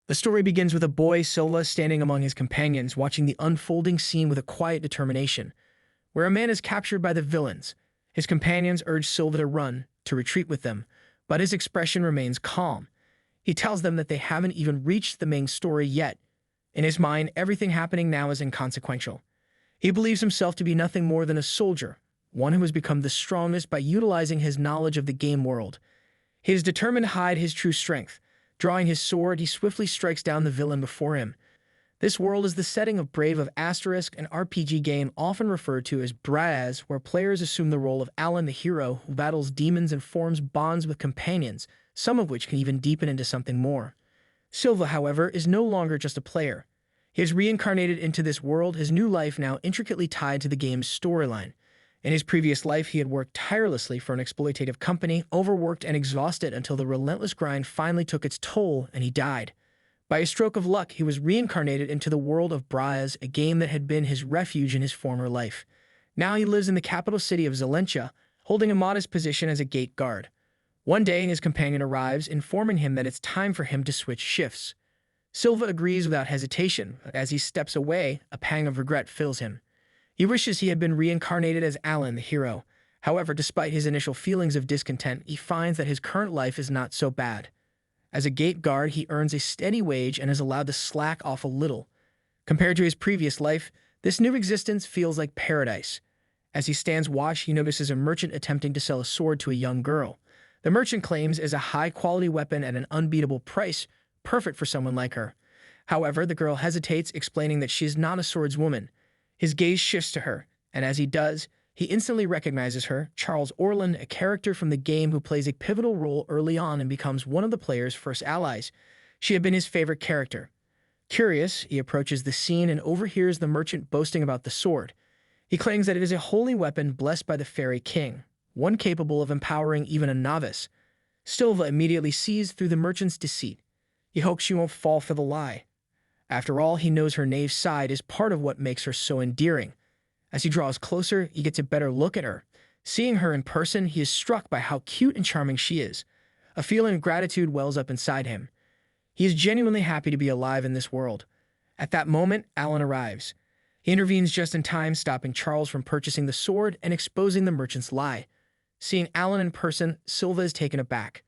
The story begins with a boy, Silva, standing among his companions, watching the unfolding scene with a quiet determination. Where a man is captured by the villains, his companions urge Silva to run, to retreat with them, but his expression remains calm. He tells them that they haven't even reached the main story yet. In his mind, everything happening now is inconsequential. He believes himself to be nothing more than a soldier, one who has become the strongest by utilizing his knowledge of the game world. He is determined to hide his true strength. Drawing his sword, he swiftly strikes down the villain before him. This world is the setting of Brave of Asterisk, an RPG game often referred to as Braz, where players assume the role of Alan the hero who battles demons and forms bonds with companions, some of which can even deepen into something more. Silva, however, is no longer just a player. He has reincarnated into this world, his new life now intricately tied to the game's storyline. In his previous life, he had worked tirelessly for an exploitative company, overworked and exhausted until the relentless grind finally took its toll and he died. By a stroke of luck, he was reincarnated into the world of Braz, a game that had been his refuge in his former life. Now he lives in the capital city of Zalencia, holding a modest position as a gate guard. One day, his companion arrives, informing him that it's time for him to switch shifts. Silva agrees without hesitation, but as he steps away, a pang of regret fills him. He wishes he had been reincarnated as Alan, the hero. However, despite his initial feelings of discontent, he finds that his current life is not so bad. As a gate guard, he earns a steady wage and is allowed to slack off a little. Compared to his previous life, this new existence feels like paradise. As he stands watch, he notices a merchant attempting to sell a sword to a young girl. The merchant claims it is a high-quality weapon at an unbeatable price, perfect for someone like her. However, the girl hesitates, explaining that she is not a swordswoman. His gaze shifts to her, and as he does, he instantly recognizes her, Charles Orlan, a character from the game who plays a pivotal role early on and becomes one of the player's first allies. She had been his favorite character. Curious, he approaches the scene and overhears the merchant boasting about the sword. He claims that it is a holy weapon blessed by the Fairy King, one capable of empowering even a novice. Silva immediately sees through the merchant's deceit. He hopes she won't fall for the lie. After all, he knows her knave side is part of what makes her so endearing. As he draws closer, he gets a better look at her. Seeing her in person, he is struck by how cute and charming she is. A feeling of gratitude wells up inside him. He is genuinely happy to be alive in this world. At that moment, Alan arrives. He intervenes just in time, stopping Charles from purchasing the sword and exposing the merchant's lie. Seeing Alan in person, Silva is taken aback.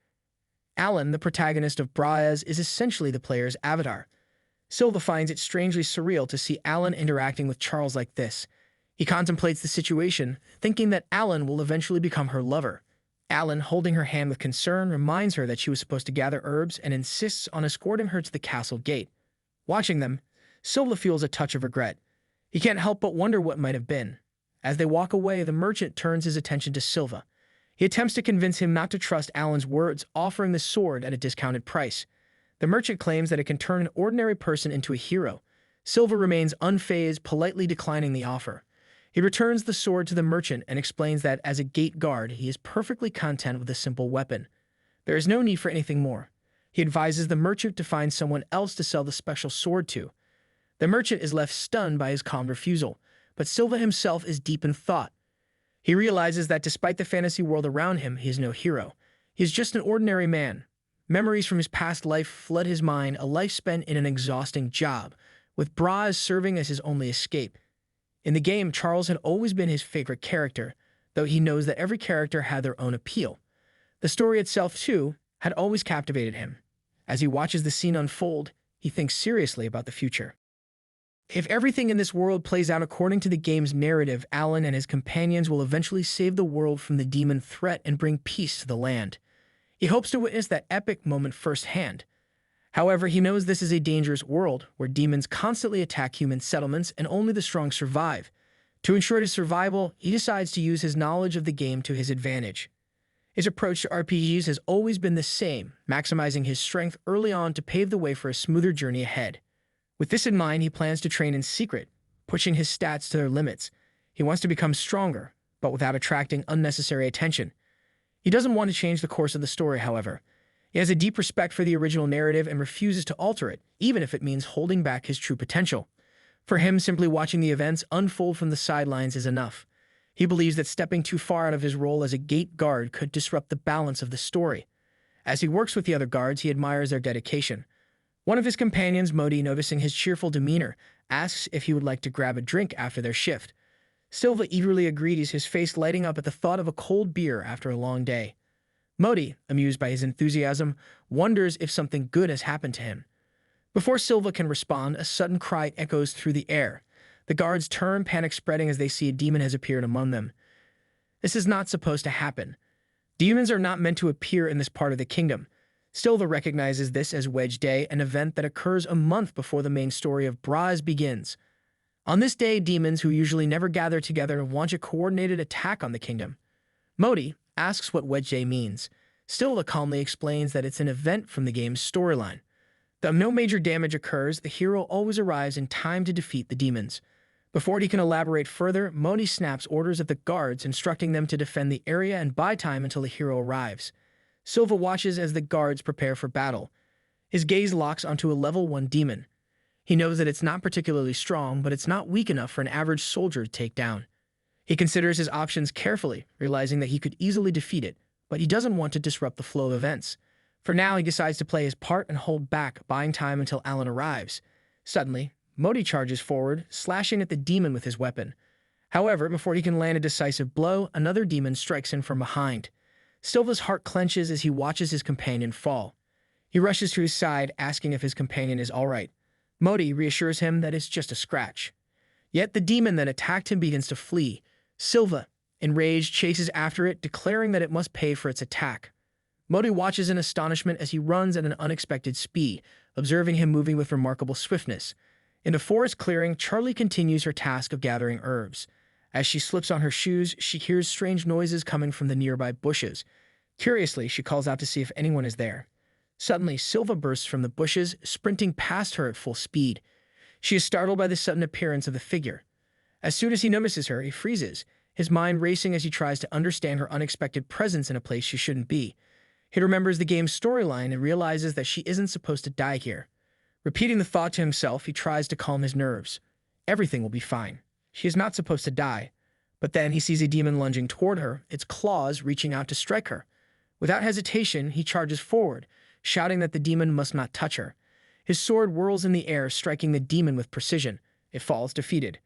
Alan, the protagonist of Braz, is essentially the player's avatar. Silva finds it strangely surreal to see Alan interacting with Charles like this. He contemplates the situation, thinking that Alan will eventually become her lover. Alan, holding her hand with concern, reminds her that she was supposed to gather herbs and insists on escorting her to the castle gate. Watching them, Silva feels a touch of regret. He can't help but wonder what might have been. As they walk away, the merchant turns his attention to Silva. He attempts to convince him not to trust Alan's words, offering the sword at a discounted price. The merchant claims that it can turn an ordinary person into a hero. Silva remains unfazed, politely declining the offer. He returns the sword to the merchant and explains that as a gate guard, he is perfectly content with a simple weapon. There is no need for anything more. He advises the merchant to find someone else to sell the special sword to. The merchant is left stunned by his calm refusal, but Silva himself is deep in thought. He realizes that despite the fantasy world around him, he is no hero. He is just an ordinary man. Memories from his past life flood his mind, a life spent in an exhausting job, with Braz serving as his only escape. In the game, Charles had always been his favorite character, though he knows that every character had their own appeal. The story itself, too, had always captivated him. As he watches the scene unfold, he thinks seriously about the future. If everything in this world plays out according to the game's narrative, Alan and his companions will eventually save the world from the demon threat and bring peace to the land. He hopes to witness that epic moment firsthand. However, he knows this is a dangerous world where demons constantly attack human settlements and only the strong survive. To ensure his survival, he decides to use his knowledge of the game to his advantage. His approach to RPGs has always been the same, maximizing his strength early on to pave the way for a smoother journey ahead. With this in mind, he plans to train in secret, pushing his stats to their limits. He wants to become stronger, but without attracting unnecessary attention. He doesn't want to change the course of the story, however. He has a deep respect for the original narrative and refuses to alter it, even if it means holding back his true potential. For him, simply watching the events unfold from the sidelines is enough. He believes that stepping too far out of his role as a gate guard could disrupt the balance of the story. As he works with the other guards, he admires their dedication. One of his companions, Modi, noticing his cheerful demeanor, asks if he would like to grab a drink after their shift. Silva eagerly agrees, his face lighting up at the thought of a cold beer after a long day. Modi, amused by his enthusiasm, wonders if something good has happened to him. Before Silva can respond, a sudden cry echoes through the air. The guards turn, panic spreading as they see a demon has appeared among them. This is not supposed to happen. Demons are not meant to appear in this part of the kingdom. Silva recognizes this as Wedge Day, an event that occurs a month before the main story of Braz begins. On this day, demons who usually never gather together launch a coordinated attack on the kingdom. Modi asks what Wedge Day means. Silva calmly explains that it's an event from the game's storyline. Though no major damage occurs, the hero always arrives in time to defeat the demons. Before he can elaborate further, Modi snaps orders at the guards, instructing them to defend the area and buy time until the hero arrives. Silva watches as the guards prepare for battle. His gaze locks onto a level 1 demon. He knows that it's not particularly strong, but it's not weak enough for an average soldier to take down. He considers his options carefully, realizing that he could easily defeat it, but he doesn't want to disrupt the flow of events. For now, he decides to play his part and hold back, buying time until Alan arrives. Suddenly, Modi charges forward, slashing at the demon with his weapon. However, before he can land a decisive blow, another demon strikes him from behind. Silva's heart clenches as he watches his companion fall. He rushes to his side, asking if his companion is all right. Modi reassures him that it's just a scratch. Yet the demon that attacked him begins to flee. Silva, enraged, chases after it, declaring that it must pay for its attack. Modi watches in astonishment as he runs at an unexpected speed, observing him moving with remarkable swiftness. In a forest clearing, Charlie continues her task of gathering herbs. As she slips on her shoes, she hears strange noises coming from the nearby bushes. Curiously, she calls out to see if anyone is there. Suddenly, Silva bursts from the bushes, sprinting past her at full speed. She is startled by the sudden appearance of the figure. As soon as he notices her, he freezes, his mind racing as he tries to understand her unexpected presence in a place she shouldn't be. He remembers the game's storyline and realizes that she isn't supposed to die here. Repeating the thought to himself, he tries to calm his nerves. Everything will be fine. She is not supposed to die. But then he sees a demon lunging toward her, its claws reaching out to strike her. Without hesitation, he charges forward, shouting that the demon must not touch her. His sword whirls in the air, striking the demon with precision. It falls defeated.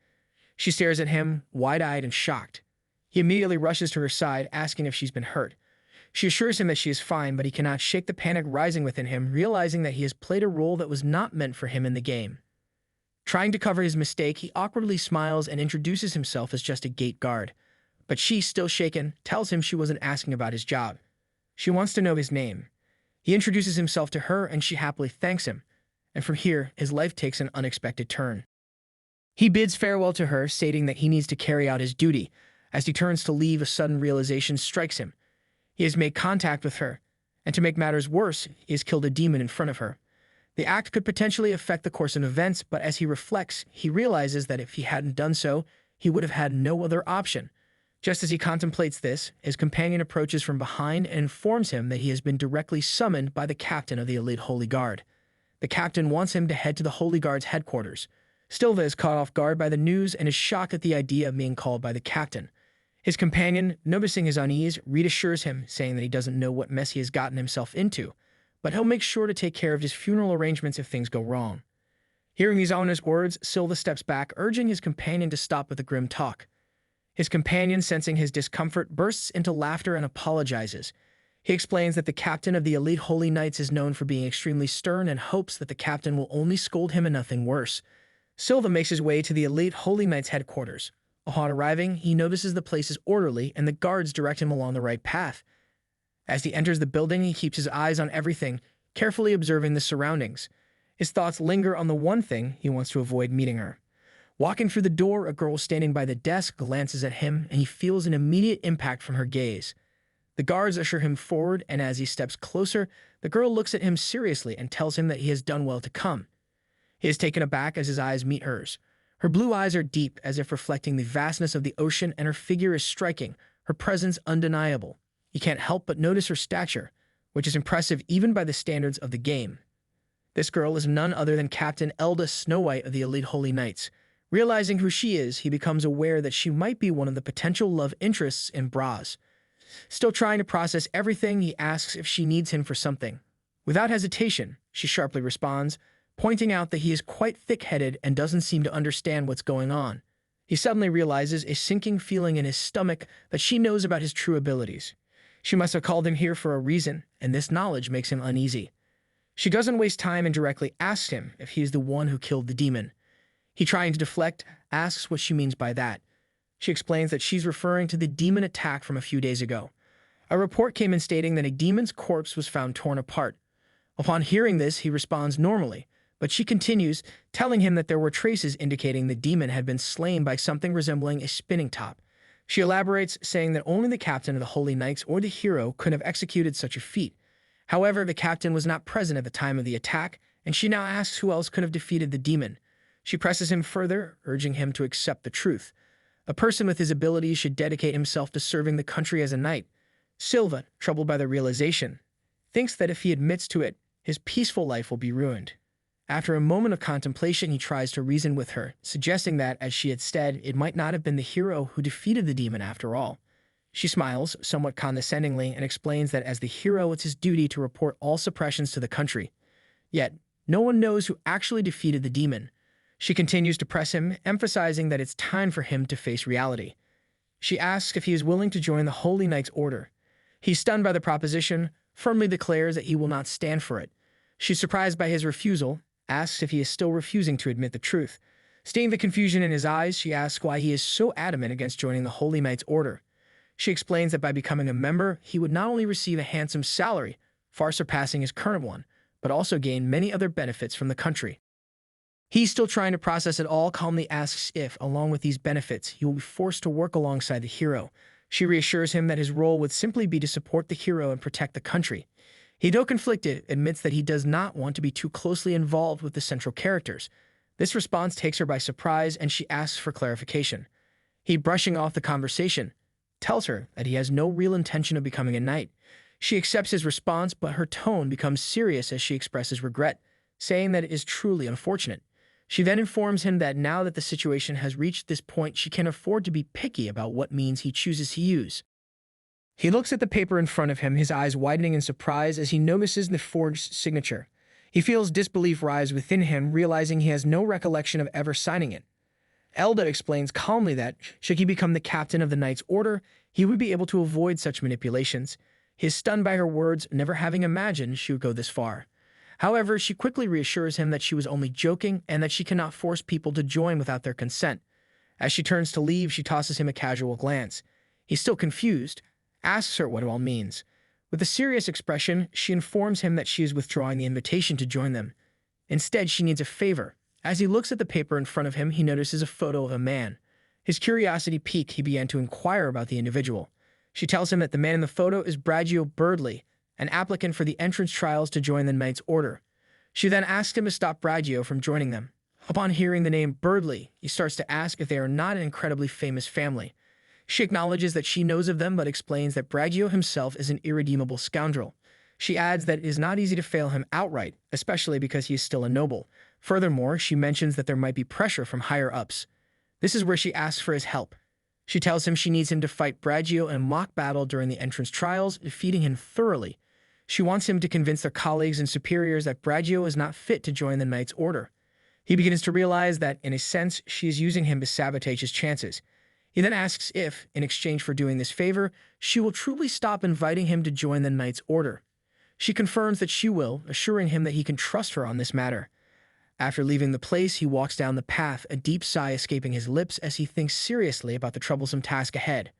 She stares at him, wide-eyed and shocked. He immediately rushes to her side, asking if she's been hurt. She assures him that she is fine, but he cannot shake the panic rising within him, realizing that he has played a role that was not meant for him in the game. Trying to cover his mistake, he awkwardly smiles and introduces himself as just a gate guard. But she, still shaken, tells him she wasn't asking about his job. She wants to know his name. He introduces himself to her, and she happily thanks him. And from here, his life takes an unexpected turn. He bids farewell to her, stating that he needs to carry out his duty. As he turns to leave, a sudden realization strikes him. He has made contact with her, and to make matters worse, he has killed a demon in front of her. The act could potentially affect the course of events, but as he reflects, he realizes that if he hadn't done so, he would have had no other option. Just as he contemplates this, his companion approaches from behind and informs him that he has been directly summoned by the captain of the elite Holy Guard. The captain wants him to head to the Holy Guard's headquarters. Silva is caught off guard by the news and is shocked at the idea of being called by the captain. His companion, noticing his unease, reassures him, saying that he doesn't know what mess he has gotten himself into, but he'll make sure to take care of his funeral arrangements if things go wrong. Hearing these ominous words, Silva steps back, urging his companion to stop with the grim talk. His companion, sensing his discomfort, bursts into laughter and apologizes. He explains that the captain of the elite Holy Knights is known for being extremely stern and hopes that the captain will only scold him and nothing worse. Silva makes his way to the elite Holy Knights headquarters. Upon arriving, he notices the place is orderly and the guards direct him along the right path. As he enters the building, he keeps his eyes on everything, carefully observing the surroundings. His thoughts linger on the one thing he wants to avoid: meeting her. Walking through the door, a girl standing by the desk glances at him, and he feels an immediate impact from her gaze. The guards usher him forward, and as he steps closer, the girl looks at him seriously and tells him that he has done well to come. He is taken aback as his eyes meet hers. Her blue eyes are deep, as if reflecting the vastness of the ocean, and her figure is striking, her presence undeniable. You can't help but notice her stature, which is impressive even by the standards of the game. This girl is none other than Captain Elda Snow White of the Elite Holy Knights. Realizing who she is, he becomes aware that she might be one of the potential love interests in Braz. Still trying to process everything, he asks if she needs him for something. Without hesitation, she sharply responds, pointing out that he is quite thick-headed and doesn't seem to understand what's going on. He suddenly realizes a sinking feeling in his stomach that she knows about his true abilities. She must have called him here for a reason, and this knowledge makes him uneasy. She doesn't waste time and directly asks him if he is the one who killed the demon. He, trying to deflect, asks what she means by that. She explains that she's referring to the demon attack from a few days ago. A report came in stating that a demon's corpse was found torn apart. Upon hearing this, he responds normally, but she continues, telling him that there were traces indicating the demon had been slain by something resembling a spinning top. She elaborates, saying that only the captain of the Holy Knights or the hero could have executed such a feat. However, the captain was not present at the time of the attack, and she now asks who else could have defeated the demon. She presses him further, urging him to accept the truth. A person with his abilities should dedicate himself to serving the country as a knight. Silva, troubled by the realization, thinks that if he admits to it, his peaceful life will be ruined. After a moment of contemplation, he tries to reason with her, suggesting that, as she had said, it might not have been the hero who defeated the demon after all. She smiles, somewhat condescendingly, and explains that as the hero, it's his duty to report all suppressions to the country. Yet, no one knows who actually defeated the demon. She continues to press him, emphasizing that it's time for him to face reality. She asks if he is willing to join the Holy Knights Order. He's stunned by the proposition, firmly declares that he will not stand for it. She's surprised by his refusal, asks if he is still refusing to admit the truth. Seeing the confusion in his eyes, she asks why he is so adamant against joining the Holy Knights Order. She explains that by becoming a member, he would not only receive a handsome salary, far surpassing his current one, but also gain many other benefits from the country. He's still trying to process it all, calmly asks if, along with these benefits, he will be forced to work alongside the hero. She reassures him that his role would simply be to support the hero and protect the country. He, though conflicted, admits that he does not want to be too closely involved with the central characters. This response takes her by surprise, and she asks for clarification. He, brushing off the conversation, tells her that he has no real intention of becoming a knight. She accepts his response, but her tone becomes serious as she expresses regret, saying that it is truly unfortunate. She then informs him that now that the situation has reached this point, she can afford to be picky about what means he chooses to use. He looks at the paper in front of him, his eyes widening in surprise as he notices the forged signature. He feels disbelief rise within him, realizing he has no recollection of ever signing it. Elda explains calmly that, should he become the captain of the Knight's Order, he would be able to avoid such manipulations. He is stunned by her words, never having imagined she would go this far. However, she quickly reassures him that she was only joking and that she cannot force people to join without their consent. As she turns to leave, she tosses him a casual glance. He's still confused, asks her what it all means. With a serious expression, she informs him that she is withdrawing the invitation to join them. Instead, she needs a favor. As he looks at the paper in front of him, he notices a photo of a man. His curiosity piqued, he began to inquire about the individual. She tells him that the man in the photo is Bragio Birdley, an applicant for the entrance trials to join the Knight's Order. She then asks him to stop Bragio from joining them. Upon hearing the name Birdley, he starts to ask if they are not an incredibly famous family. She acknowledges that she knows of them, but explains that Bragio himself is an irredeemable scoundrel. She adds that it is not easy to fail him outright, especially because he is still a noble. Furthermore, she mentions that there might be pressure from higher-ups. This is where she asks for his help. She tells him she needs him to fight Bragio in a mock battle during the entrance trials, defeating him thoroughly. She wants him to convince their colleagues and superiors that Bragio is not fit to join the Knight's Order. He begins to realize that, in a sense, she is using him to sabotage his chances. He then asks if, in exchange for doing this favor, she will truly stop inviting him to join the Knight's Order. She confirms that she will, assuring him that he can trust her on this matter. After leaving the place, he walks down the path, a deep sigh escaping his lips as he thinks seriously about the troublesome task ahead.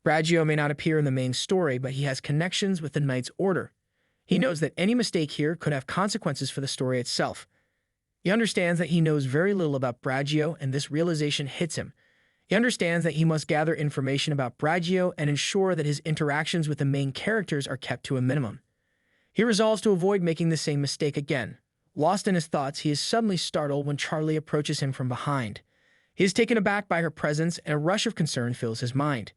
Bragio may not appear in the main story, but he has connections with the Knight's Order. He knows that any mistake here could have consequences for the story itself. He understands that he knows very little about Bragio, and this realization hits him. He understands that he must gather information about Bragio and ensure that his interactions with the main characters are kept to a minimum. He resolves to avoid making the same mistake again. Lost in his thoughts, he is suddenly startled when Charlie approaches him from behind. He is taken aback by her presence, and a rush of concern fills his mind.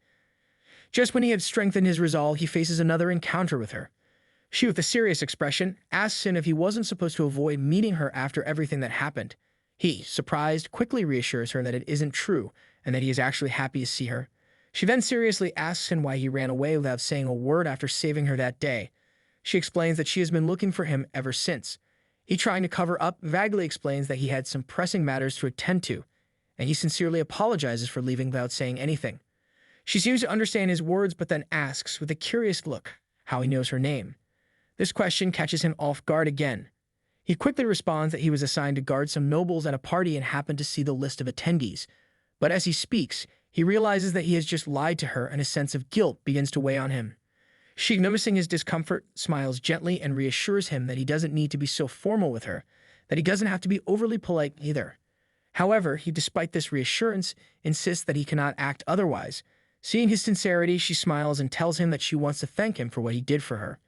Just when he had strengthened his resolve, he faces another encounter with her. She, with a serious expression, asks him if he wasn't supposed to avoid meeting her after everything that happened. He, surprised, quickly reassures her that it isn't true and that he is actually happy to see her. She then seriously asks him why he ran away without saying a word after saving her that day. She explains that she has been looking for him ever since. He, trying to cover up, vaguely explains that he had some pressing matters to attend to, and he sincerely apologizes for leaving without saying anything. She seems to understand his words, but then asks, with a curious look, how he knows her name. This question catches him off guard again. He quickly responds that he was assigned to guard some nobles at a party and happened to see the list of attendees. But as he speaks, he realizes that he has just lied to her, and a sense of guilt begins to weigh on him. She, noticing his discomfort, smiles gently and reassures him that he doesn't need to be so formal with her, that he doesn't have to be overly polite either. However, he, despite this reassurance, insists that he cannot act otherwise. Seeing his sincerity, she smiles and tells him that she wants to thank him for what he did for her.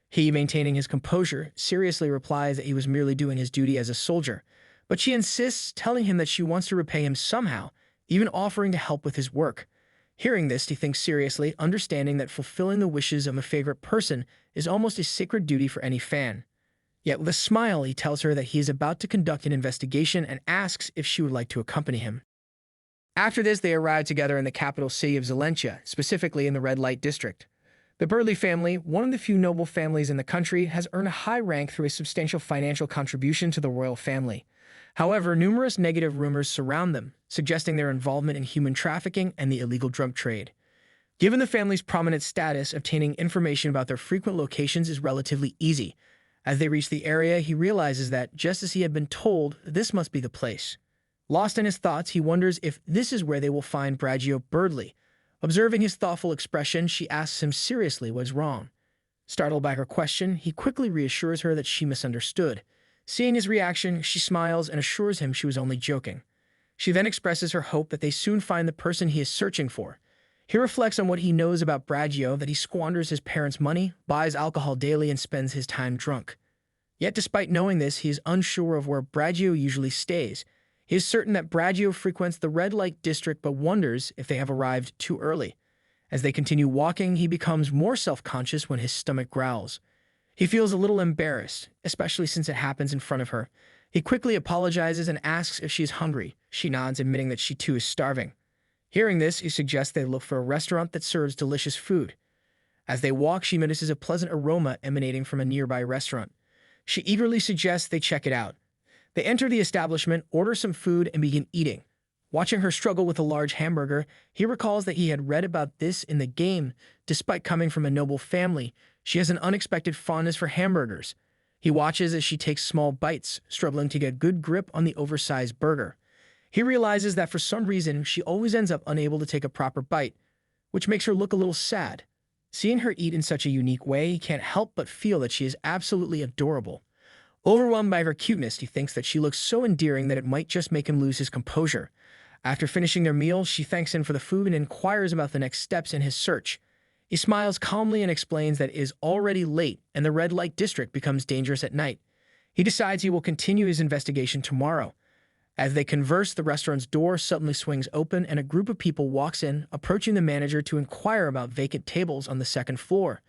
He, maintaining his composure, seriously replies that he was merely doing his duty as a soldier, but she insists, telling him that she wants to repay him somehow, even offering to help with his work. Hearing this, he thinks seriously, understanding that fulfilling the wishes of a favorite person is almost a sacred duty for any fan. Yet with a smile, he tells her that he is about to conduct an investigation and asks if she would like to accompany him. After this, they arrive together in the capital city of Zalencia, specifically in the red light district. The Burley family, one of the few noble families in the country, has earned a high rank through a substantial financial contribution to the royal family. However, numerous negative rumors surround them, suggesting their involvement in human trafficking and the illegal drug trade. Given the family's prominent status, obtaining information about their frequent locations is relatively easy. As they reach the area, he realizes that, just as he had been told, this must be the place. Lost in his thoughts, he wonders if this is where they will find Bragio Birdley. Observing his thoughtful expression, she asks him seriously what is wrong. Startled by her question, he quickly reassures her that she misunderstood. Seeing his reaction, she smiles and assures him she was only joking. She then expresses her hope that they soon find the person he is searching for. He reflects on what he knows about Bragio, that he squanders his parents' money, buys alcohol daily, and spends his time drunk. Yet despite knowing this, he is unsure of where Bragio usually stays. He is certain that Bragio frequents the red light district, but wonders if they have arrived too early. As they continue walking, he becomes more self-conscious when his stomach growls. He feels a little embarrassed, especially since it happens in front of her. He quickly apologizes and asks if she is hungry. She nods, admitting that she too is starving. Hearing this, he suggests they look for a restaurant that serves delicious food. As they walk, she notices a pleasant aroma emanating from a nearby restaurant. She eagerly suggests they check it out. They enter the establishment, order some food, and begin eating. Watching her struggle with a large hamburger, he recalls that he had read about this in the game. Despite coming from a noble family, she has an unexpected fondness for hamburgers. He watches as she takes small bites, struggling to get good grip on the oversized burger. He realizes that for some reason, she always ends up unable to take a proper bite, which makes her look a little sad. Seeing her eat in such a unique way, he can't help but feel that she is absolutely adorable. Overwhelmed by her cuteness, he thinks that she looks so endearing that it might just make him lose his composure. After finishing their meal, she thanks him for the food and inquires about the next steps in his search. He smiles calmly and explains that it is already late and the red light district becomes dangerous at night. He decides he will continue his investigation tomorrow. As they converse, the restaurant's door suddenly swings open and a group of people walks in, approaching the manager to inquire about vacant tables on the second floor.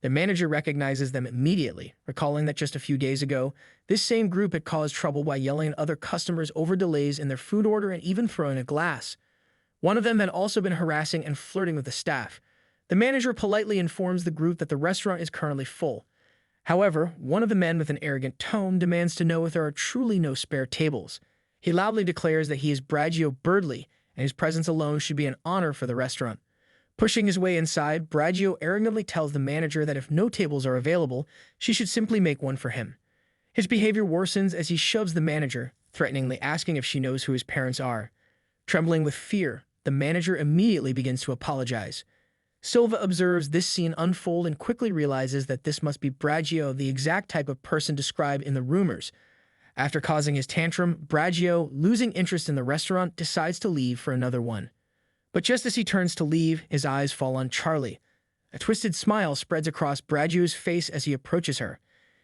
The manager recognizes them immediately, recalling that just a few days ago, this same group had caused trouble by yelling at other customers over delays in their food order and even throwing a glass. One of them had also been harassing and flirting with the staff. The manager politely informs the group that the restaurant is currently full. However, one of the men with an arrogant tone demands to know if there are truly no spare tables. He loudly declares that he is Bragio Birdley, and his presence alone should be an honor for the restaurant. Pushing his way inside, Bragio arrogantly tells the manager that if no tables are available, she should simply make one for him. His behavior worsens as he shoves the manager, threateningly asking if she knows who his parents are. Trembling with fear, the manager immediately begins to apologize. Silva observes this scene unfold and quickly realizes that this must be Bragio, the exact type of person described in the rumors. After causing his tantrum, Bragio, losing interest in the restaurant, decides to leave for another one. But just as he turns to leave, his eyes fall on Charlie. A twisted smile spreads across Bragio's face as he approaches her.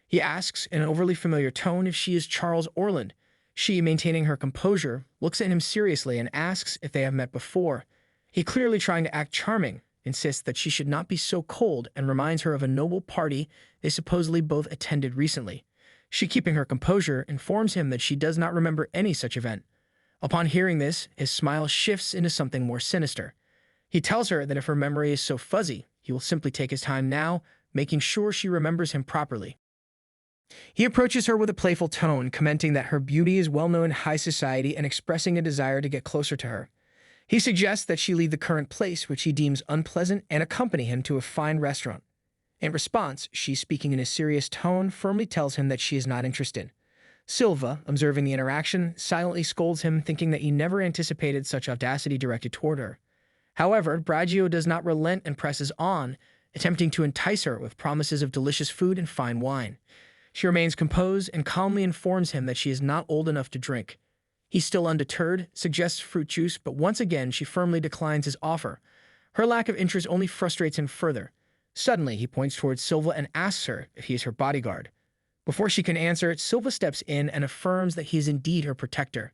He asks, in an overly familiar tone, if she is Charles Orland. She, maintaining her composure, looks at him seriously and asks if they have met before. He, clearly trying to act charming, insists that she should not be so cold and reminds her of a noble party they supposedly both attended recently. She, keeping her composure, informs him that she does not remember any such event. Upon hearing this, his smile shifts into something more sinister. He tells her that if her memory is so fuzzy, he will simply take his time now, making sure she remembers him properly. He approaches her with a playful tone, commenting that her beauty is well known in high society and expressing a desire to get closer to her. He suggests that she leave the current place, which he deems unpleasant, and accompany him to a fine restaurant. In response, she, speaking in a serious tone, firmly tells him that she is not interested. Silva, observing the interaction, silently scolds him, thinking that he never anticipated such audacity directed toward her. However, Bragio does not relent and presses on, attempting to entice her with promises of delicious food and fine wine. She remains composed and calmly informs him that she is not old enough to drink. He, still undeterred, suggests fruit juice, but once again she firmly declines his offer. Her lack of interest only frustrates him further. Suddenly, he points towards Silva and asks her if he is her bodyguard. Before she can answer, Silva steps in and affirms that he is indeed her protector.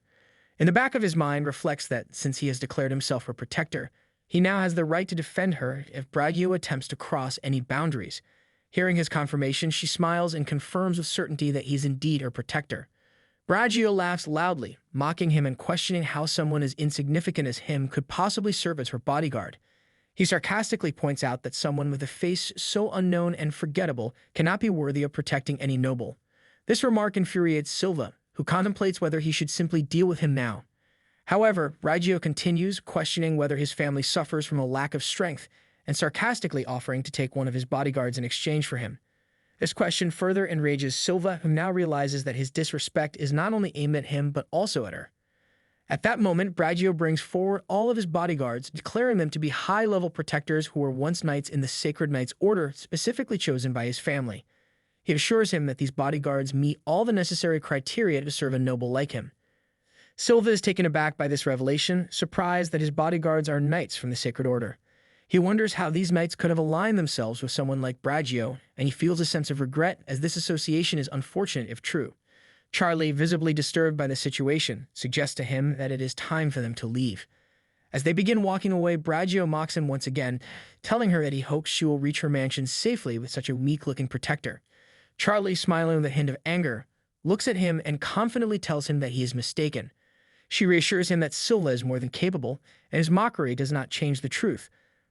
In the back of his mind reflects that, since he has declared himself her protector, he now has the right to defend her if Bragio attempts to cross any boundaries. Hearing his confirmation, she smiles and confirms with certainty that he is indeed her protector. Bragio laughs loudly, mocking him and questioning how someone as insignificant as him could possibly serve as her bodyguard. He sarcastically points out that someone with a face so unknown and forgettable cannot be worthy of protecting any noble. This remark infuriates Silva, who contemplates whether he should simply deal with him now. However, Bragio continues, questioning whether his family suffers from a lack of strength, and sarcastically offering to take one of his bodyguards in exchange for him. This question further enrages Silva, who now realizes that his disrespect is not only aimed at him but also at her. At that moment, Bragio brings forward all of his bodyguards, declaring them to be high-level protectors who were once knights in the Sacred Knights Order, specifically chosen by his family. He assures him that these bodyguards meet all the necessary criteria to serve a noble like him. Silva is taken aback by this revelation, surprised that his bodyguards are knights from the Sacred Order. He wonders how these knights could have aligned themselves with someone like Bragio, and he feels a sense of regret as this association is unfortunate if true. Charlie, visibly disturbed by the situation, suggests to him that it is time for them to leave. As they begin walking away, Bragio mocks him once again, telling her that he hopes she will reach her mansion safely with such a weak-looking protector. Charlie, smiling with a hint of anger, looks at him and confidently tells him that he is mistaken. She reassures him that Silva is more than capable, and his mockery does not change the truth.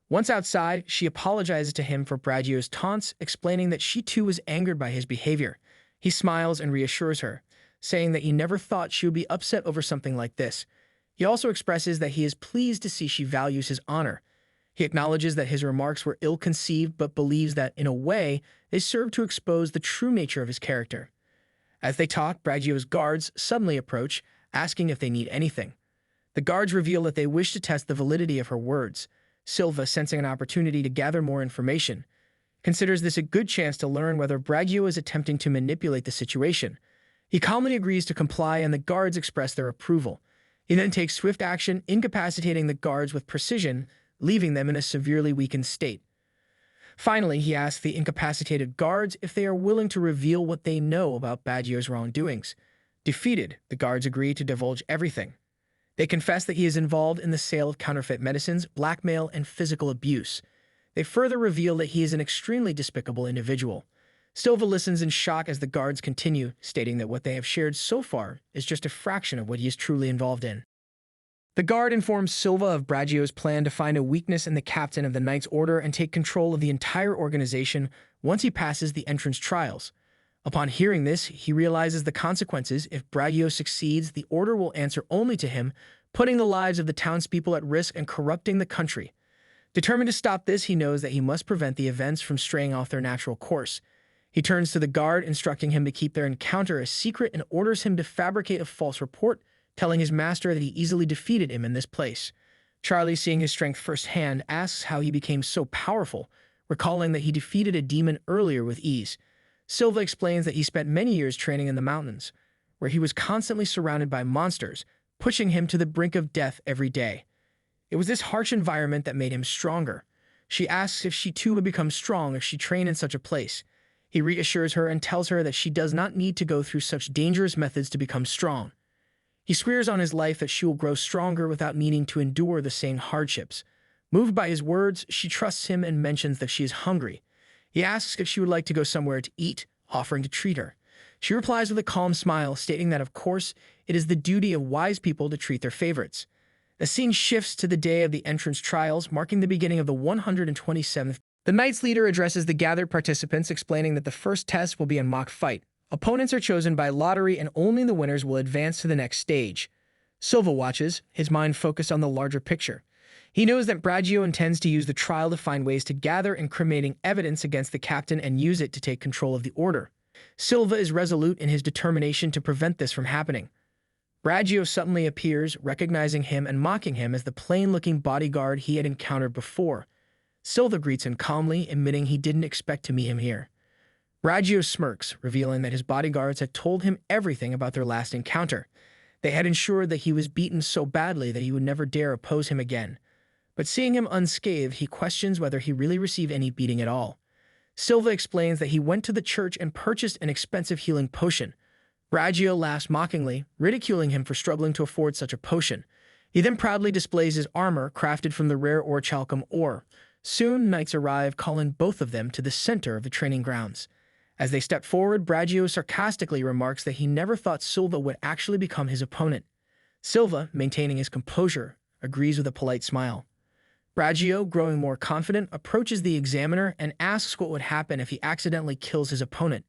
Once outside, she apologizes to him for Bragio's taunts, explaining that she too was angered by his behavior. He smiles and reassures her, saying that he never thought she would be upset over something like this. He also expresses that he is pleased to see she values his honor. He acknowledges that his remarks were ill-conceived, but believes that, in a way, they serve to expose the true nature of his character. As they talk, Bragio's guards suddenly approach, asking if they need anything. The guards reveal that they wish to test the validity of her words. Silva, sensing an opportunity to gather more information, considers this a good chance to learn whether Bragio is attempting to manipulate the situation. He calmly agrees to comply, and the guards express their approval. He then takes swift action, incapacitating the guards with precision, leaving them in a severely weakened state. Finally, he asks the incapacitated guards if they are willing to reveal what they know about Bragio's wrongdoings. Defeated, the guards agree to divulge everything. They confess that he is involved in the sale of counterfeit medicines, blackmail, and physical abuse. They further reveal that he is an extremely despicable individual. Silva listens in shock as the guards continue, stating that what they have shared so far is just a fraction of what he is truly involved in. The guard informs Silva of Bragio's plan to find a weakness in the captain of the Knights Order and take control of the entire organization once he passes the entrance trials. Upon hearing this, he realizes the consequences. If Bragio succeeds, the Order will answer only to him, putting the lives of the townspeople at risk and corrupting the country. Determined to stop this, he knows that he must prevent the events from straying off their natural course. He turns to the guard, instructing him to keep their encounter a secret, and orders him to fabricate a false report, telling his master that he easily defeated him in this place. Charlie, seeing his strength firsthand, asks how he became so powerful, recalling that he defeated a demon earlier with ease. Silva explains that he spent many years training in the mountains, where he was constantly surrounded by monsters, pushing him to the brink of death every day. It was this harsh environment that made him stronger. She asks if she too would become strong if she trained in such a place. He reassures her and tells her that she does not need to go through such dangerous methods to become strong. He swears on his life that she will grow stronger without needing to endure the same hardships. Moved by his words, she trusts him and mentions that she is hungry. He asks if she would like to go somewhere to eat, offering to treat her. She replies with a calm smile, stating that, of course, it is the duty of wise people to treat their favorites. The scene shifts to the day of the entrance trials, marking the beginning of the 127th. The Knights leader addresses the gathered participants, explaining that the first test will be a mock fight, Opponents are chosen by lottery and only the winners will advance to the next stage. Silva watches, his mind focused on the larger picture. He knows that Bragio intends to use the trial to find ways to gather incriminating evidence against the captain and use it to take control of the order. Silva is resolute in his determination to prevent this from happening. Bragio suddenly appears, recognizing him and mocking him as the plain-looking bodyguard he had encountered before. Silva greets him calmly, admitting he didn't expect to meet him here. Bragio smirks, revealing that his bodyguards had told him everything about their last encounter. They had ensured that he was beaten so badly that he would never dare oppose him again. But seeing him unscathed, he questions whether he really received any beating at all. Silva explains that he went to the church and purchased an expensive healing potion. Bragio laughs mockingly, ridiculing him for struggling to afford such a potion. He then proudly displays his armor, crafted from the rare orichalcum ore. Soon, knights arrive, calling both of them to the center of the training grounds. As they step forward, Bragio sarcastically remarks that he never thought Silva would actually become his opponent. Silva, maintaining his composure, agrees with a polite smile. Bragio, growing more confident, approaches the examiner and asks what would happen if he accidentally kills his opponent.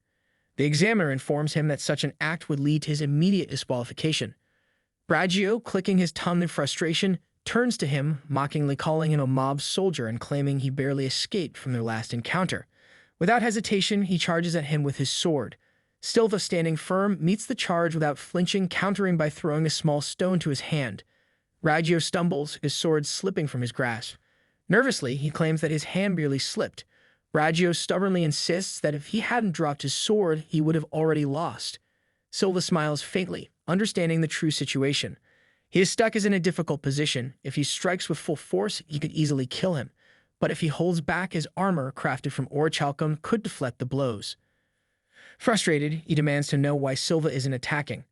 The examiner informs him that such an act would lead to his immediate disqualification. Bragio, clicking his tongue in frustration, turns to him, mockingly calling him a mob soldier and claiming he barely escaped from their last encounter. Without hesitation, he charges at him with his sword. Silva, standing firm, meets the charge without flinching, countering by throwing a small stone to his hand. Bragio stumbles, his sword slipping from his grasp. Nervously, he claims that his hand merely slipped. Bragio stubbornly insists that if he hadn't dropped his sword, he would have already lost. Silva smiles faintly, understanding the true situation. He is stuck in a difficult position. If he strikes with full force, he could easily kill him. But if he holds back, his armor, crafted from orichalcum, could deflect the blows. Frustrated, he demands to know why Silva isn't attacking.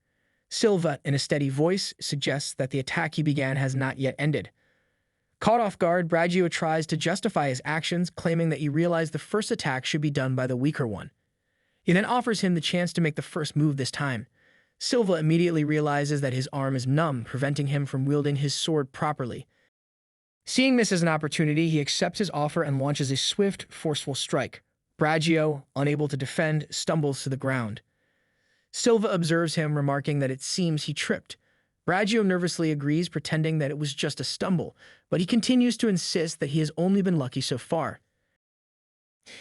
Silva, in a steady voice, suggests that the attack he began has not yet ended. Caught off guard, Bragio tries to justify his actions, claiming that he realized the first attack should be done by the weaker one. He then offers him the chance to make the first move this time. Silva immediately realizes that his arm is numb, preventing him from wielding his sword properly. Seeing this as an opportunity, he accepts his offer and launches a swift, forceful strike. Bragio, unable to defend, stumbles to the ground. Silva observes him, remarking that it seems he tripped. Bragio nervously agrees, pretending that it was just a stumble, but he continues to insist that he has only been lucky so far.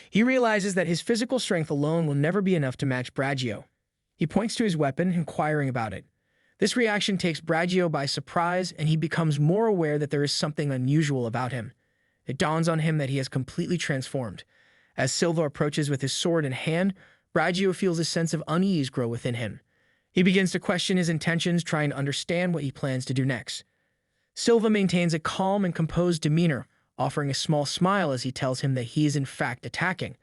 He realizes that his physical strength alone will never be enough to match Bragio. He points to his weapon, inquiring about it. This reaction takes Bragio by surprise, and he becomes more aware that there is something unusual about him. It dawns on him that he has completely transformed. As Silva approaches with his sword in hand, Bragio feels a sense of unease grow within him. He begins to question his intentions, trying to understand what he plans to do next. Silva maintains a calm and composed demeanor, offering a small smile as he tells him that he is in fact attacking.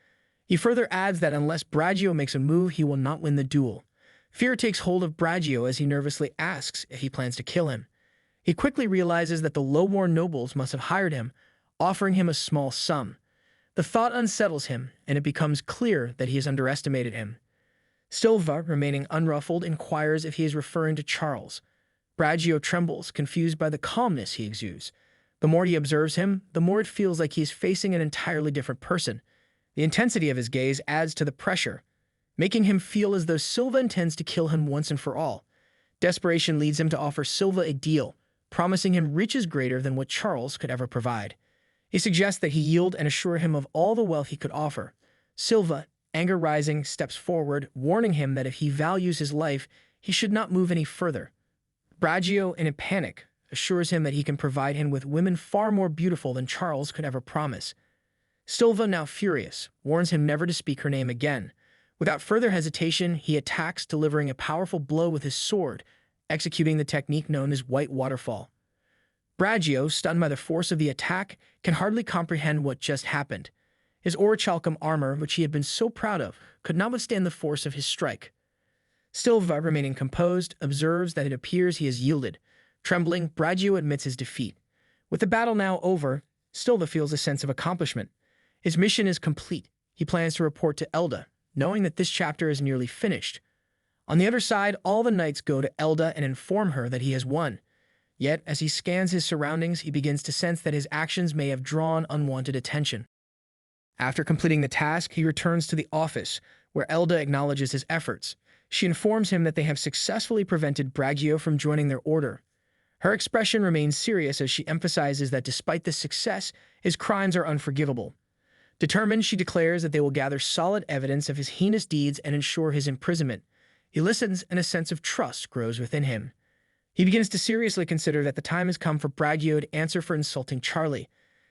He further adds that unless Bragio makes a move, he will not win the duel. Fear takes hold of Bragio as he nervously asks if he plans to kill him. He quickly realizes that the low-born nobles must have hired him, offering him a small sum. The thought unsettles him, and it becomes clear that he has underestimated him. Silva, remaining unruffled, inquires if he is referring to Charles. Bragio trembles, confused by the calmness he exudes. The more he observes him, the more it feels like he is facing an entirely different person. The intensity of his gaze adds to the pressure, making him feel as though Silva intends to kill him once and for all. Desperation leads him to offer Silva a deal, promising him riches greater than what Charles could ever provide. He suggests that he yield and assure him of all the wealth he could offer. Silva, anger rising, steps forward, warning him that if he values his life, he should not move any further. Bragio, in a panic, assures him that he can provide him with women far more beautiful than Charles could ever promise. Silva, now furious, warns him never to speak her name again. Without further hesitation, he attacks, delivering a powerful blow with his sword, executing the technique known as White Waterfall. Bragio, stunned by the force of the attack, can hardly comprehend what just happened. His orichalcum armor, which he had been so proud of, could not withstand the force of his strike. Silva, remaining composed, observes that it appears he has yielded. Trembling, Bragio admits his defeat. With the battle now over, Silva feels a sense of accomplishment. His mission is complete. He plans to report to Elda, knowing that this chapter is nearly finished. On the other side, all the knights go to Elda and inform her that he has won. Yet, as he scans his surroundings, he begins to sense that his actions may have drawn unwanted attention. After completing the task, he returns to the office, where Elda acknowledges his efforts. She informs him that they have successfully prevented Bragio from joining their order. Her expression remains serious as she emphasizes that despite this success, his crimes are unforgivable. Determined, she declares that they will gather solid evidence of his heinous deeds and ensure his imprisonment. He listens, and a sense of trust grows within him. He begins to seriously consider that the time has come for Bragio to answer for insulting Charlie.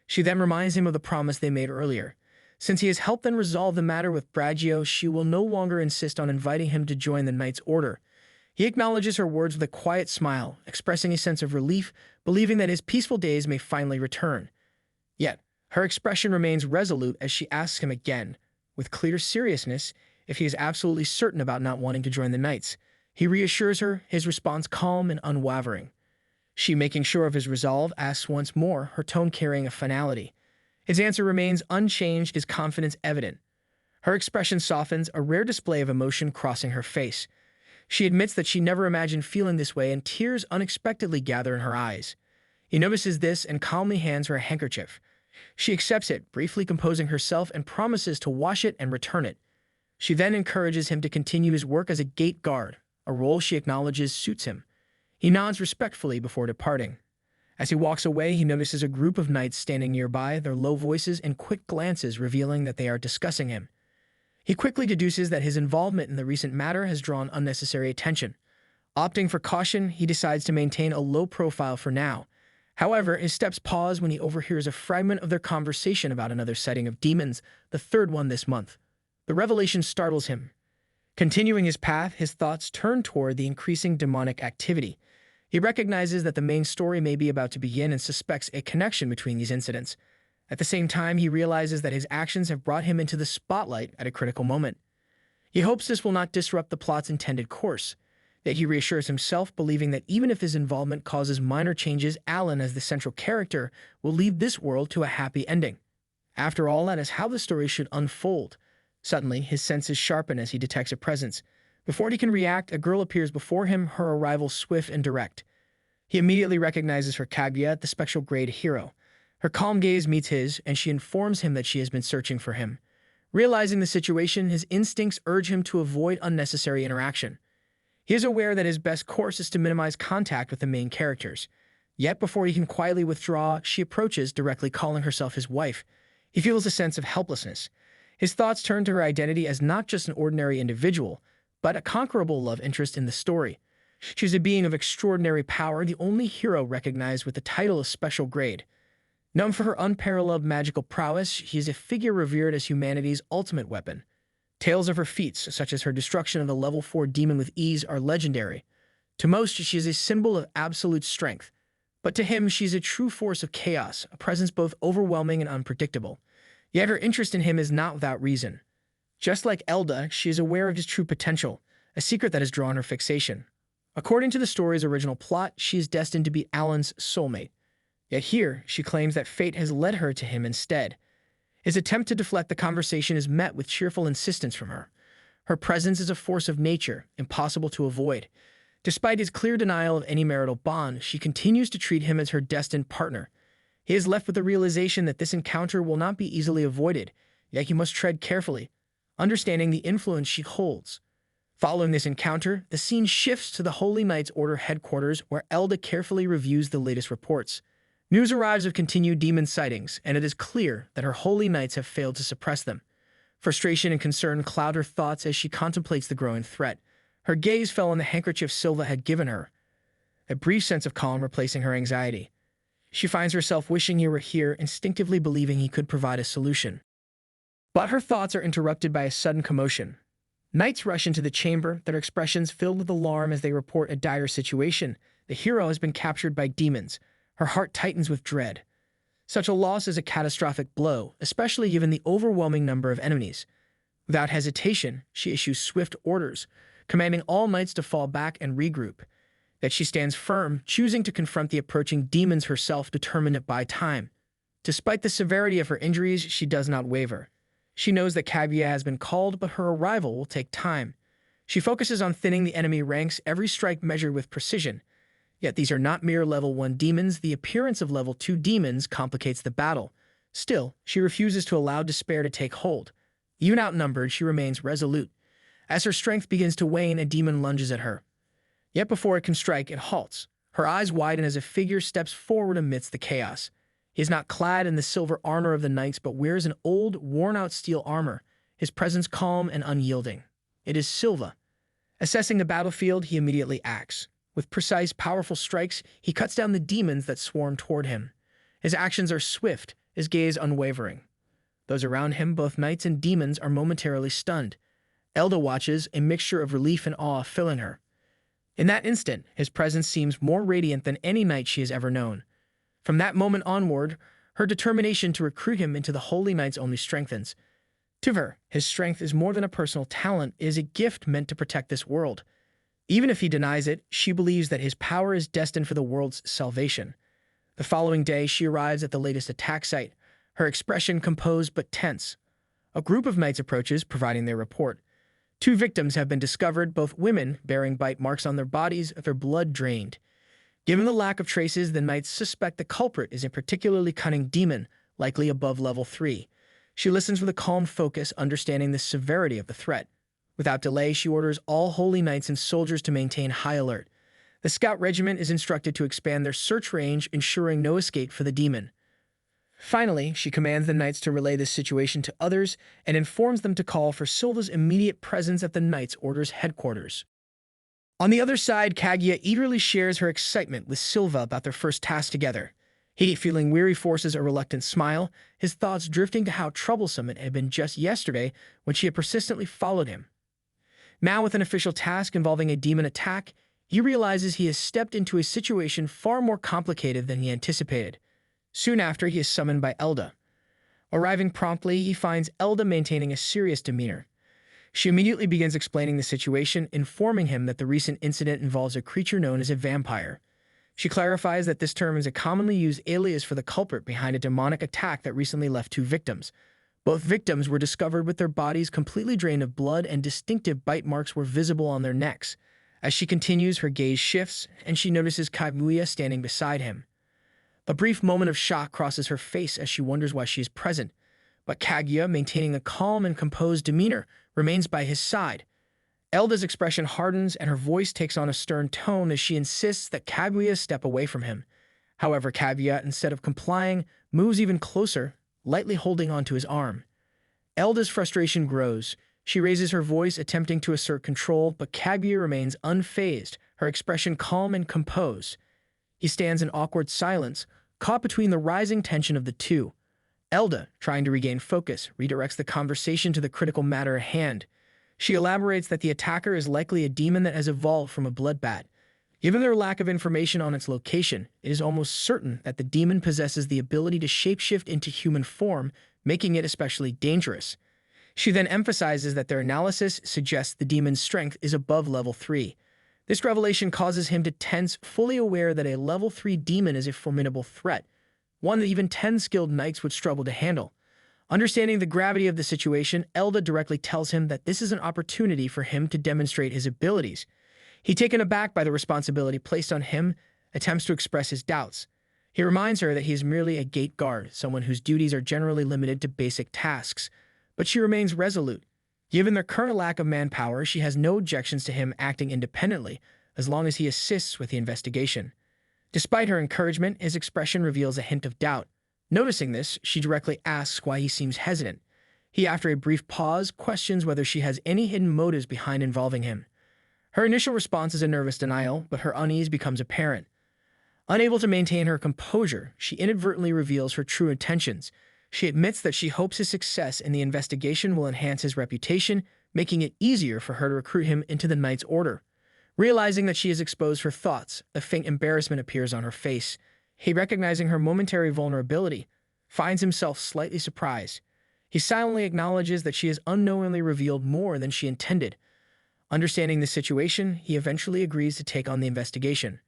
She then reminds him of the promise they made earlier. Since he has helped them resolve the matter with Bragio, she will no longer insist on inviting him to join the Knight's Order. He acknowledges her words with a quiet smile, expressing a sense of relief, believing that his peaceful days may finally return. Yet, her expression remains resolute as she asks him again, with clear seriousness, if he is absolutely certain about not wanting to join the Knights. He reassures her, his response calm and unwavering. She, making sure of his resolve, asks once more, her tone carrying a finality. His answer remains unchanged, his confidence evident. Her expression softens, a rare display of emotion crossing her face. She admits that she never imagined feeling this way, and tears unexpectedly gather in her eyes. He notices this and calmly hands her a handkerchief. She accepts it, briefly composing herself, and promises to wash it and return it. She then encourages him to continue his work as a gate guard, a role she acknowledges suits him. He nods respectfully before departing. As he walks away, he notices a group of knights standing nearby, their low voices and quick glances revealing that they are discussing him. He quickly deduces that his involvement in the recent matter has drawn unnecessary attention. Opting for caution, he decides to maintain a low profile for now. However, his steps pause when he overhears a fragment of their conversation about another setting of demons, the third one this month. The revelation startles him. Continuing his path, his thoughts turn toward the increasing demonic activity. He recognizes that the main story may be about to begin and suspects a connection between these incidents. At the same time, he realizes that his actions have brought him into the spotlight at a critical moment. He hopes this will not disrupt the plot's intended course. Yet he reassures himself, believing that even if his involvement causes minor changes, Alan, as the central character, will lead this world to a happy ending. After all, that is how the story should unfold. Suddenly, his senses sharpen as he detects a presence. Before he can react, a girl appears before him, her arrival swift and direct. He immediately recognizes her Kaguya, the spectral grade hero. Her calm gaze meets his, and she informs him that she has been searching for him. Realizing the situation, his instincts urge him to avoid unnecessary interaction. He is aware that his best course is to minimize contact with the main characters. Yet before he can quietly withdraw, she approaches, directly calling herself his wife. He feels a sense of helplessness. His thoughts turn to her identity as not just an ordinary individual, but a conquerable love interest in the story. She is a being of extraordinary power, the only hero recognized with the title of Special Grade. Known for her unparalleled magical prowess, she is a figure revered as humanity's ultimate weapon. Tales of her feats, such as her destruction of the level 4 demon with ease, are legendary. To most, she is a symbol of absolute strength. But to him, she is a true force of chaos, a presence both overwhelming and unpredictable. Yet her interest in him is not without reason. Just like Elda, she is aware of his true potential, a secret that has drawn her fixation. According to the story's original plot, she is destined to be Alan's soulmate. Yet here, she claims that fate has led her to him instead. His attempt to deflect the conversation is met with cheerful insistence from her. Her presence is a force of nature, impossible to avoid. Despite his clear denial of any marital bond, she continues to treat him as her destined partner. He is left with the realization that this encounter will not be easily avoided, yet he must tread carefully, understanding the influence she holds. Following this encounter, the scene shifts to the Holy Knights Order headquarters, where Elda carefully reviews the latest reports. News arrives of continued demon sightings, and it is clear that her Holy Knights have failed to suppress them. Frustration and concern cloud her thoughts as she contemplates the growing threat. Her gaze fell on the handkerchief Silva had given her, a brief sense of calm replacing her anxiety. She finds herself wishing he were here, instinctively believing he could provide a solution. But her thoughts are interrupted by a sudden commotion. Knights rush into the chamber, their expressions filled with alarm as they report a dire situation. The hero has been captured by demons. Her heart tightens with dread. Such a loss is a catastrophic blow, especially given the overwhelming number of enemies. Without hesitation, she issues swift orders, commanding all knights to fall back and regroup. Yet she stands firm, choosing to confront the approaching demons herself, determined to buy time. Despite the severity of her injuries, she does not waver. She knows that Kaguya has been called, but her arrival will take time. She focuses on thinning the enemy ranks, every strike measured with precision. Yet these are not mere level 1 demons. The appearance of level 2 demons complicates the battle. Still, she refuses to allow despair to take hold. Even outnumbered, she remains resolute. As her strength begins to wane, a demon lunges at her. Yet before it can strike, it halts. Her eyes widen as a figure steps forward amidst the chaos. He is not clad in the silver armor of the knights, but wears an old, worn-out steel armor, his presence calm and unyielding. It is Silva. Assessing the battlefield, he immediately acts. With precise, powerful strikes, he cuts down the demons that swarm toward him. His actions are swift, his gaze unwavering. Those around him, both knights and demons, are momentarily stunned. Elda watches, a mixture of relief and awe filling her. In that instant, his presence seems more radiant than any knight she has ever known. From that moment onward, her determination to recruit him into the Holy Knights only strengthens. To her, his strength is more than a personal talent, it is a gift meant to protect this world. Even if he denies it, she believes that his power is destined for the world's salvation. The following day, she arrives at the latest attack site, her expression composed but tense. A group of knights approaches, providing their report. 2 victims have been discovered, both women bearing bite marks on their bodies, their blood drained. Given the lack of traces, the knights suspect the culprit is a particularly cunning demon, likely above level 3. She listens with a calm focus, understanding the severity of the threat. Without delay, she orders all holy knights and soldiers to maintain high alert. The scout regiment is instructed to expand their search range, ensuring no escape for the demon. Finally, she commands the knights to relay this situation to others and informs them to call for Silva's immediate presence at the Knights' Order's headquarters. On the other side, Kaguya eagerly shares her excitement with Silva about their first task together. He, feeling weary, forces a reluctant smile, his thoughts drifting to how troublesome it had been just yesterday when she had persistently followed him. Now, with an official task involving a demon attack, he realizes he has stepped into a situation far more complicated than he anticipated. Soon after, he is summoned by Elda. Arriving promptly, he finds Elda maintaining a serious demeanor. She immediately begins explaining the situation, informing him that the recent incident involves a creature known as a vampire. She clarifies that this term is a commonly used alias for the culprit behind a demonic attack that recently left 2 victims. Both victims were discovered with their bodies completely drained of blood, and distinctive bite marks were visible on their necks. As she continues, her gaze shifts, and she notices Kaguya standing beside him. A brief moment of shock crosses her face as she wonders why she is present, but Kaguya, maintaining a calm and composed demeanor, remains by his side. Elda's expression hardens and her voice takes on a stern tone as she insists that Kaguya step away from him. However, Kaguya, instead of complying, moves even closer, lightly holding onto his arm. Elda's frustration grows. She raises her voice, attempting to assert control, but Kaguya remains unfazed, her expression calm and composed. He stands in awkward silence, caught between the rising tension of the two. Elda, trying to regain focus, redirects the conversation to the critical matter at hand. She elaborates that the attacker is likely a demon that has evolved from a bloodbat. Given their lack of information on its location, it is almost certain that the demon possesses the ability to shapeshift into human form, making it especially dangerous. She then emphasizes that their analysis suggests the demon's strength is above level 3. This revelation causes him to tense, fully aware that a level 3 demon is a formidable threat, one that even 10 skilled knights would struggle to handle. Understanding the gravity of the situation, Elda directly tells him that this is an opportunity for him to demonstrate his abilities. He, taken aback by the responsibility placed on him, attempts to express his doubts. He reminds her that he is merely a gate guard, someone whose duties are generally limited to basic tasks. But she remains resolute. Given their current lack of manpower, she has no objections to him acting independently, as long as he assists with the investigation. Despite her encouragement, his expression reveals a hint of doubt. Noticing this, she directly asks why he seems hesitant. He, after a brief pause, questions whether she has any hidden motives behind involving him. Her initial response is a nervous denial, but her unease becomes apparent. Unable to maintain her composure, she inadvertently reveals her true intentions. She admits that she hopes his success in the investigation will enhance his reputation, making it easier for her to recruit him into the Knight's Order. Realizing that she has exposed her thoughts, a faint embarrassment appears on her face. He, recognizing her momentary vulnerability, finds himself slightly surprised. He silently acknowledges that she has unknowingly revealed more than she intended. Understanding the situation, he eventually agrees to take on the investigation.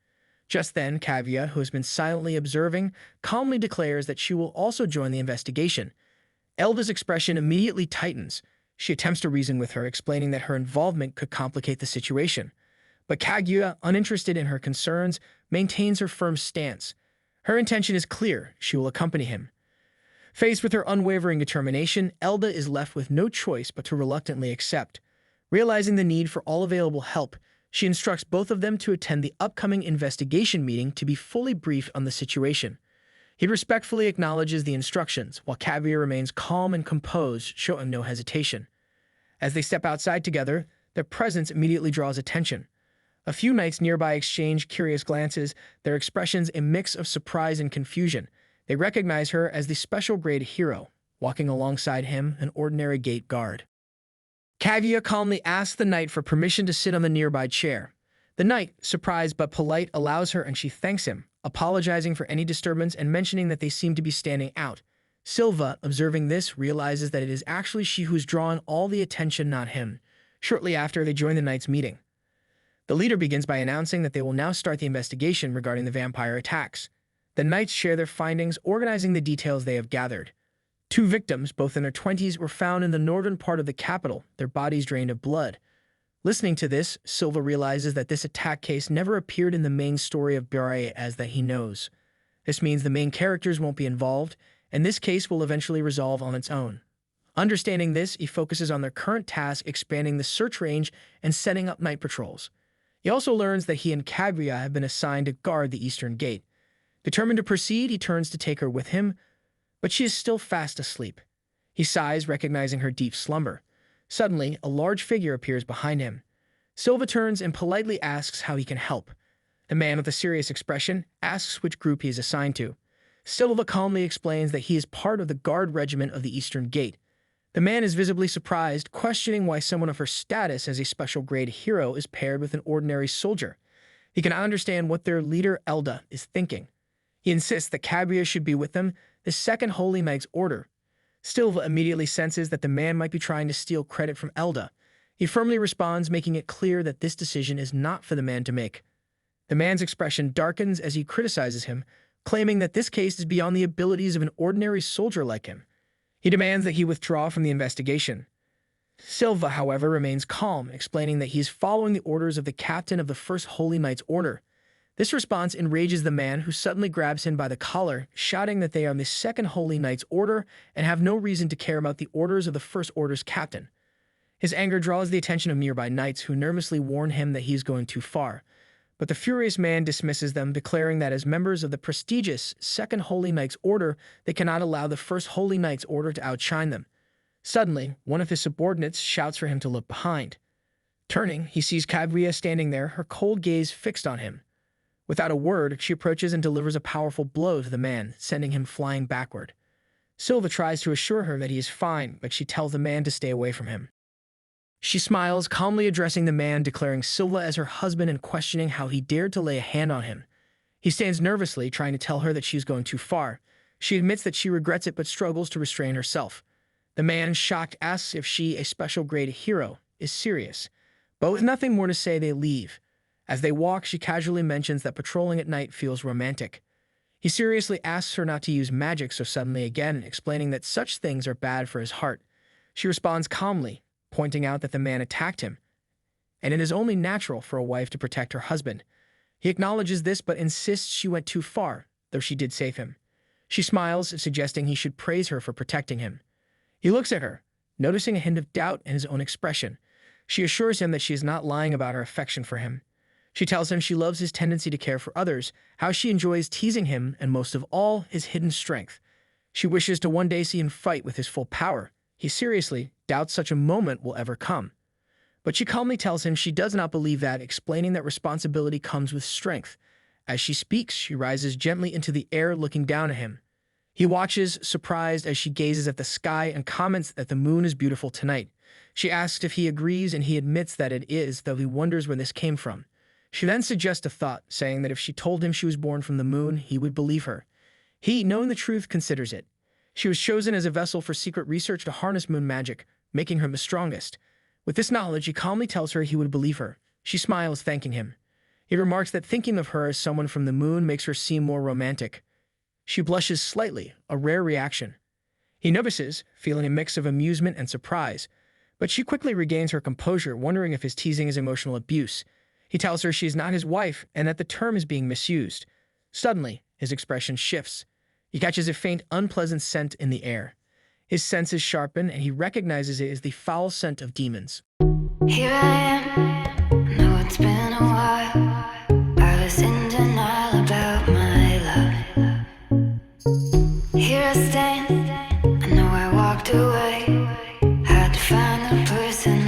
Just then, Kaguya, who has been silently observing, calmly declares that she will also join the investigation. Elda's expression immediately tightens. She attempts to reason with her, explaining that her involvement could complicate the situation. But Kaguya, uninterested in her concerns, maintains her firm stance. Her intention is clear. She will accompany him. Faced with her unwavering determination, Elda is left with no choice but to reluctantly accept. Realizing the need for all available help, she instructs both of them to attend the upcoming investigation meeting to be fully briefed on the situation. He respectfully acknowledges the instructions, while Kaguya remains calm and composed, showing no hesitation. As they step outside together, their presence immediately draws attention. A few knights nearby exchange curious glances, their expressions a mix of surprise and confusion. They recognize her as the special-grade hero, walking alongside him, an ordinary gate guard. Kaguya calmly asks the knight for permission to sit on the nearby chair. The knight, surprised but polite, allows her and she thanks him, apologizing for any disturbance and mentioning that they seem to be standing out. Silva, observing this, realizes that it is actually she who is drawing all the attention, not him. Shortly after, they join the knight's meeting. The leader begins by announcing that they will now start the investigation regarding the vampire attacks. The knights share their findings, organizing the details they have gathered. 2 victims, both in their 20s, were found in the northern part of the capital, their bodies drained of blood. Listening to this, Silva realizes that this attack case never appeared in the main story of Bure as that he knows. This means the main characters won't be involved, and this case will eventually resolve on its own. Understanding this, he focuses on their current task, expanding the search range and setting up night patrols. He also learns that he and Kaguya have been assigned to guard the eastern gate. Determined to proceed, he turns to take her with him, but she is still fast asleep. He sighs, recognizing her deep slumber. Suddenly, a large figure appears behind him. Silva turns and politely asks how he can help. The man, with a serious expression, asks which group he is assigned to. Silva calmly explains that he is part of the guard regiment of the eastern gate. The man is visibly surprised, questioning why someone of her status as a special-grade hero is paired with an ordinary soldier. He cannot understand what their leader, Elda, is thinking. He insists that Kaguya should be with them, the second Holy Knight's order. Silva immediately senses that the man might be trying to steal credit from Elda. He firmly responds, making it clear that this decision is not for the man to make. The man's expression darkens as he criticizes him, claiming that this case is beyond the abilities of an ordinary soldier like him. He demands that he withdraw from the investigation. Silva, however, remains calm, explaining that he is following the orders of the captain of the First Holy Knight's Order. This response enrages the man, who suddenly grabs him by the collar, shouting that they are the Second Holy Knight's Order and have no reason to care about the orders of the First Order's captain. His anger draws the attention of nearby knights, who nervously warn him that he is going too far. But the furious man dismisses them, declaring that as members of the prestigious Second Holy Knight's Order, they cannot allow the First Holy Knight's Order to outshine them. Suddenly, one of his subordinates shouts for him to look behind. Turning, he sees Kaguya standing there, her cold gaze fixed on him. Without a word, she approaches and delivers a powerful blow to the man, sending him flying backward. Silva tries to assure her that he is fine, but she tells the man to stay away from him. She smiles, calmly addressing the man, declaring Silva as her husband and questioning how he dared to lay a hand on him. He stands nervously, trying to tell her that she is going too far. She admits that she regrets it but struggles to restrain herself. The man, shocked, asks if she, a special-grade hero, is serious. But with nothing more to say, they leave. As they walk, she casually mentions that patrolling at night feels romantic. He seriously asks her not to use magic so suddenly again, explaining that such things are bad for his heart. She responds calmly, pointing out that the man attacked him, and it is only natural for a wife to protect her husband. He acknowledges this but insists she went too far, though she did save him. She smiles, suggesting he should praise her for protecting him. He looks at her, noticing a hint of doubt in his own expression. She assures him that she is not lying about her affection for him. She tells him she loves his tendency to care for others, how she enjoys teasing him, and most of all, his hidden strength. She wishes to one day see him fight with his full power. He seriously doubts such a moment will ever come. But she calmly tells him she does not believe that, explaining that responsibility comes with strength. As she speaks, she rises gently into the air, looking down at him. He watches, surprised, as she gazes at the sky and comments that the moon is beautiful tonight. She asks if he agrees, and he admits that it is, though he wonders where this came from. She then suggests a thought, saying that if she told him she was born from the moon, he would believe her. He, knowing the truth, considers it. She was chosen as a vessel for secret research to harness moon magic, making her the strongest. With this knowledge, he calmly tells her he would believe her. She smiles, thanking him. He remarks that thinking of her as someone from the moon makes her seem more romantic. She blushes slightly, a rare reaction. He notices, feeling a mix of amusement and surprise, but she quickly regains her composure, wondering if his teasing is emotional abuse. He tells her she is not his wife and that the term is being misused. Suddenly, his expression shifts. He catches a faint, unpleasant scent in the air. His senses sharpen, and he recognizes it as the foul scent of demons. Here I am, know it's been a while. I was in denial about my love. Here I stand, I know I walked away. Had to find the person